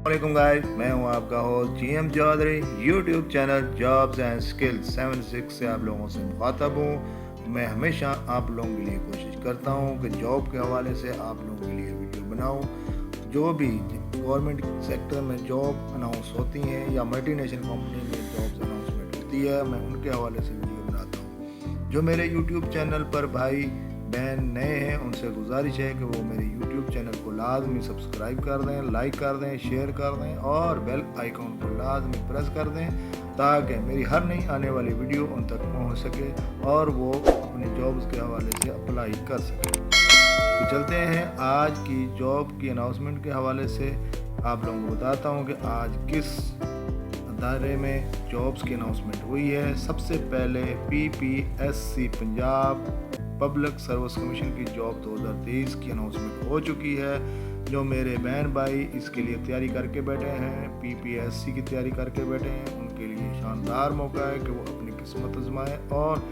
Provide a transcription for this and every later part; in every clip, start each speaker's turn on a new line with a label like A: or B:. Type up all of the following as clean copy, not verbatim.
A: वालेकुम गाइस, मैं हूं आपका host GM Chaudhary. YouTube channel jobs and skills 76 से आप लोगों से मुखातब हूं। मैं हमेशा आप लोगों के लिए कोशिश करता हूं कि जॉब के हवाले से आप लोगों के लिए वीडियो बनाऊं। जो भी गवर्नमेंट सेक्टर में जॉब अनाउंस होती हैं या मल्टीनेशनल कंपनी में जॉब्स अनाउंसमेंट होती है, मैं उनके हवाले से वीडियो बनाता हूँ। जो मेरे यूट्यूब चैनल पर भाई बहन नए हैं, उनसे गुजारिश है कि वो मेरे YouTube चैनल को लाजमी सब्सक्राइब कर दें, लाइक कर दें, शेयर कर दें और बेल आइकॉन को लाजमी प्रेस कर दें ताकि मेरी हर नई आने वाली वीडियो उन तक पहुंच सके और वो अपने जॉब्स के हवाले से अप्लाई कर सकें। तो चलते हैं आज की जॉब की अनाउंसमेंट के हवाले से। आप लोगों को बताता हूँ कि आज किस अदारे में जॉब्स की अनाउंसमेंट हुई है। सबसे पहले PPSC Punjab public service commission की जॉब 2023 की अनाउंसमेंट हो चुकी है। जो मेरे बहन भाई इसके लिए तैयारी करके बैठे हैं, PPSC की तैयारी करके बैठे हैं, उनके लिए शानदार मौका है कि वो अपनी किस्मत आजमाएं और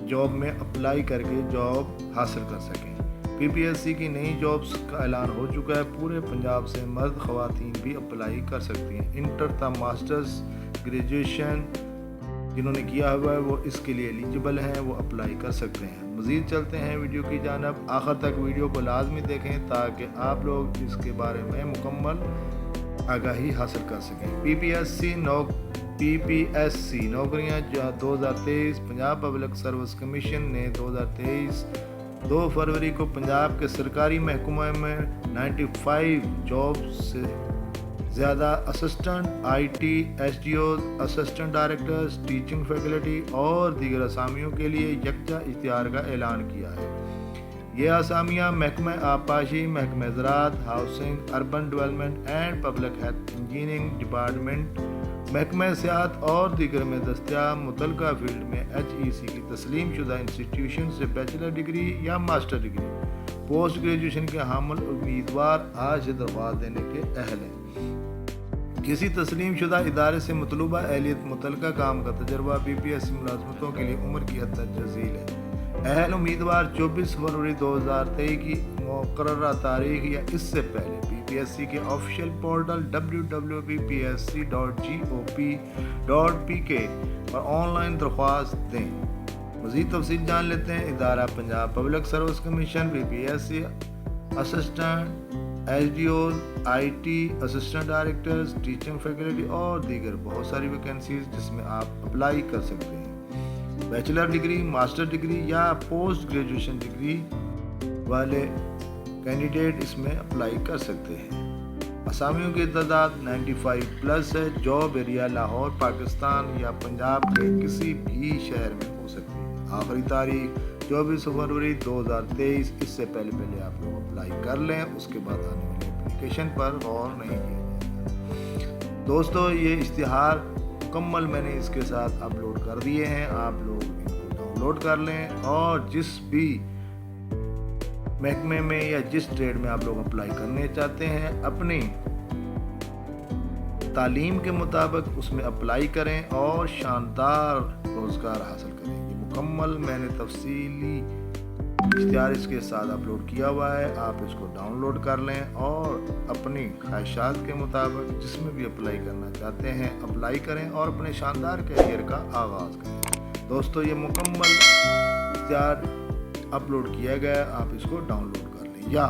A: जॉब में अप्लाई करके जॉब हासिल कर सकें। PPSC की नई जॉब्स का ऐलान हो चुका है। पूरे पंजाब से मर्द ख़वातीन भी अप्लाई कर सकती हैं। इंटर था मास्टर्स ग्रेजुएशन जिन्होंने किया हुआ है वो इसके लिए एलिजिबल हैं, वो अप्लाई कर सकते हैं। मज़ीद चलते हैं वीडियो की जानब। आखिर तक वीडियो को लाजमी देखें ताकि आप लोग इसके बारे में मुकम्मल आगाही हासिल कर सकें। PPSC नौकरियां 2023 पंजाब पब्लिक सर्विस कमीशन ने 2023 2 फरवरी को पंजाब के सरकारी महकमे में 95 जॉब्स से ज़्यादा assistant IT SDO assistant directors teaching faculty और दीगर असामियों के लिए यकजा इश्तिहार का ऐलान किया है। ये असामियाँ महकमा आबपाशी, महकमा ज़राअत, housing, urban development and public health engineering department, महकमा सियाहत और दीगर में दस्तियाब मुतल्लिका फील्ड में HEC की तस्लीम शुदा इंस्टीट्यूशन से बैचलर डिग्री या मास्टर डिग्री पोस्ट ग्रेजुएशन के हामिल उम्मीदवार आज से दरख्वास्त देने के अहल हैं। किसी तस्लीम शुदा इदारे से मतलूबा अहलियत मुतल्लिका काम का तजर्बा PPSC मुलाजमतों के लिए उम्र की हद तक जजील है। अहल उम्मीदवार 24 फरवरी 2023 की मुकर्ररा तारीख या इससे पहले PPSC के ऑफिशियल पोर्टल www.psc.gop.pk पर ऑनलाइन दरख्वास्त दें। मज़ीद तफसील जान लेते हैं। इदारा Punjab public service commission PPSC assistant SDO IT assistant directors teaching faculty और दीगर बहुत सारी वैकेंसीज जिसमें आप अप्लाई कर सकते हैं। बैचलर डिग्री, मास्टर डिग्री या पोस्ट ग्रेजुएशन डिग्री वाले कैंडिडेट इसमें अप्लाई कर सकते हैं। असामियों की तादाद 95 प्लस है। जॉब एरिया लाहौर पाकिस्तान या पंजाब के किसी भी शहर में हो सकती है। आखिरी तारीख 24 फरवरी 2023। इससे पहले आप लोग अप्लाई कर लें, उसके बाद आने वाली एप्लीकेशन पर गौर नहीं किया जाएगा। दोस्तों, ये इश्तिहार मुकम्मल मैंने इसके साथ अपलोड कर दिए हैं। आप लोग इनको डाउनलोड कर लें और जिस भी महकमे में या जिस ट्रेड में आप लोग अप्लाई करने चाहते हैं अपनी तालीम के मुताबिक उसमें अप्लाई करें और शानदार रोज़गार हासिल करें। ये मुकम्मल मैंने तफसीली इश्तिहार इसके साथ अपलोड किया हुआ है। आप इसको डाउनलोड कर लें और अपनी ख्वाहिशात के मुताबिक जिसमें भी अप्लाई करना चाहते हैं अप्लाई करें और अपने शानदार कैरियर का आगाज़ करें। दोस्तों, ये मुकम्मल इश्तिहार अपलोड किया गया, आप इसको डाउनलोड कर लें या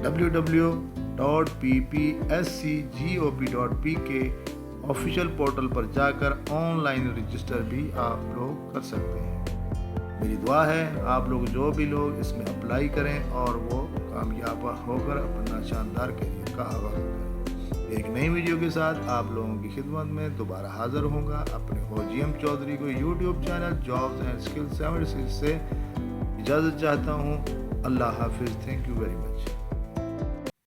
A: www.ppscgop.pk ऑफिशियल पोर्टल पर जाकर ऑनलाइन रजिस्टर भी आप लोग कर सकते हैं। मेरी दुआ है आप लोग जो भी लोग इसमें अप्लाई करें और वो कामयाब होकर अपना शानदार करियर का आगाज़ करें। एक नई वीडियो के साथ आप लोगों की खिदमत में दोबारा हाजिर होऊंगा। अपने हो GM चौधरी को YouTube channel jobs and skills 76 से इजाज़त चाहता हूँ। अल्लाह हाफिज़। Thank you very much.